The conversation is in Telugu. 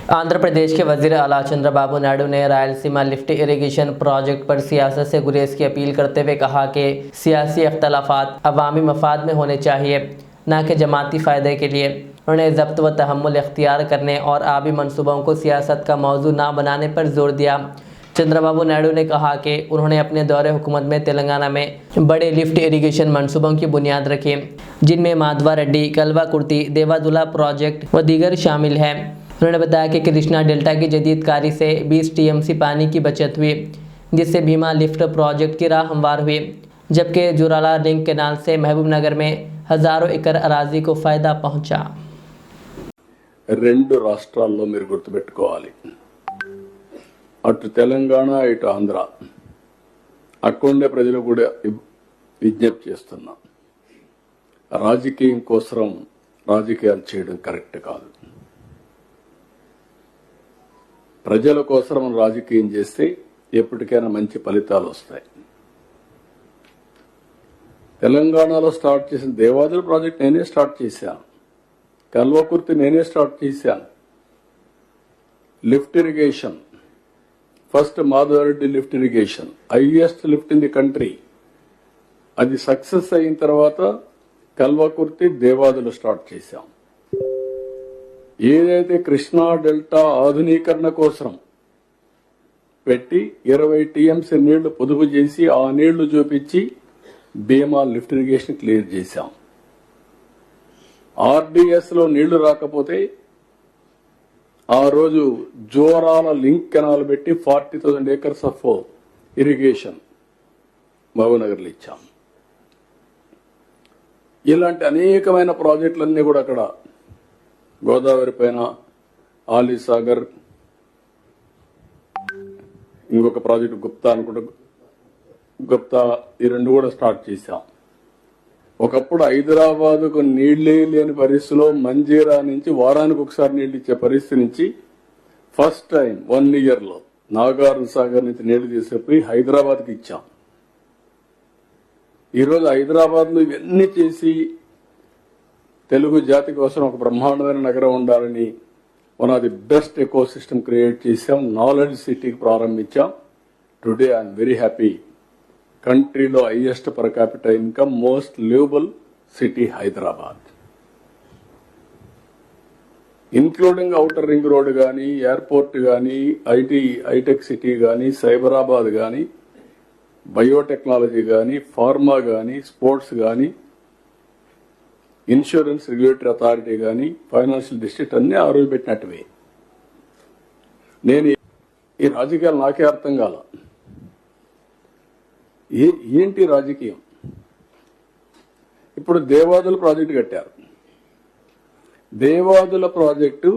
आंध्र प्रदेश के वजीर आला चंद्रबाबू नायडू ने रायलसीमा लिफ्ट इरिगेशन प्रोजेक्ट पर सियासत से गुरेज की अपील करते हुए कहा कि सियासी अख्तलाफात अवामी मफाद में होने चाहिए, न कि जमाती फ़ायदे के लिए। उन्होंने ज़ब्त व तहम्मुल इख्तियार करने और आबी मनसूबों को सियासत का मौजू न बनाने पर जोर दिया। चंद्रबाबू नायडू ने कहा कि उन्होंने अपने दौरे हुकूमत में तेलंगाना में बड़े लिफ्ट इरिगेशन मनसूबों की बुनियाद रखी, जिनमें माधवा रेड्डी, कलवा कुर्ती, देवादुला प्रोजेक्ट व दीगर शामिल हैं। उन्होंने बताया कि कृष्णा डेल्टा की जदीद कारी से 20 टीएमसी पानी की बचत हुई, जिससे भीमा लिफ्ट प्रोजेक्ट की राह हमवार हुई, जबकि जुराला लिंक कैनाल से महबूब नगर में हज़ारों एकड़ अराजी को फ़ायदा पहुंचा। రెండు రాష్ట్రాల్లో మీరు గుర్తుపెట్టుకోవాలి, అటు తెలంగాణ ఇటు ఆంధ్ర, అక్కడుండే ప్రజలు కూడా విజ్ఞప్తి చేస్తున్నా, రాజకీయం కోసం రాజకీయాలు చేయడం కరెక్ట్ కాదు. ప్రజల కోసం రాజకీయం చేస్తే ఎప్పటికైనా మంచి ఫలితాలు వస్తాయి. తెలంగాణలో స్టార్ట్ చేసిన దేవాదుల ప్రాజెక్ట్ నేనే స్టార్ట్ చేశాను, కల్వకుర్తి నేనే స్టార్ట్ చేశాను. Lift irrigation first Madhava Reddy lift irrigation highest lift in the country, అది సక్సెస్ అయిన తర్వాత కల్వకుర్తి దేవాదులు స్టార్ట్ చేశాం. ఏదైతే కృష్ణా డెల్టా ఆధునీకరణ కోసం పెట్టి 20 టీఎంసీ నీళ్లు పొదుపు చేసి ఆ నీళ్లు చూపించి భీమా లిఫ్ట్ ఇరిగేషన్ క్లియర్ చేశాం. ఆర్డీఎస్ లో నీళ్లు రాకపోతే ఆ రోజు జోరాల లింక్ కెనాల్ పెట్టి 40,000 acres ఆఫ్ ఇరిగేషన్ మహబూబ్నగర్లో ఇచ్చాం. ఇలాంటి అనేకమైన ప్రాజెక్టులన్నీ కూడా అక్కడ గోదావరి పైన ఆలీసాగర్, ఇంకొక ప్రాజెక్టు గుప్తా అనుకుంటా, గుప్తా, ఈ రెండు కూడా స్టార్ట్ చేశాం. ఒకప్పుడు హైదరాబాద్కు నీళ్లే లేని పరిస్థితిలో మంజీరా నుంచి వారానికి ఒకసారి నీళ్లు ఇచ్చే పరిస్థితి నుంచి ఫస్ట్ టైం 1 year లో నాగార్జున సాగర్ నుంచి నీళ్లు తీసుకుపోయి హైదరాబాద్కి ఇచ్చాం. ఈరోజు హైదరాబాద్ లో ఇవన్నీ చేసి తెలుగు జాతి కోసం ఒక బ్రహ్మాండమైన నగరం ఉండాలని one of the best ecosystem create చేశాం. నాలెడ్జ్ సిటీకి ప్రారంభించాం. Today I'm very happy. కంట్రీలో highest per capital income, most livable city Hyderabad, including outer ring road కానీ, ఎయిర్పోర్ట్ కానీ, హైటెక్ సిటీ కానీ, సైబరాబాద్ కానీ, బయోటెక్నాలజీ కానీ, ఫార్మా కానీ, స్పోర్ట్స్ కానీ, ఇన్సూరెన్స్ రెగ్యులేటరీ అథారిటీ కానీ, ఫైనాన్షియల్ డిస్ట్రిక్ట్ అన్ని ఆ రోజు పెట్టినట్టువే. నేను ఈ రాజకీయాలు నాకే అర్థం కాల, ఏంటి రాజకీయం. ఇప్పుడు దేవాదుల ప్రాజెక్టు కట్టారు. దేవాదుల ప్రాజెక్టు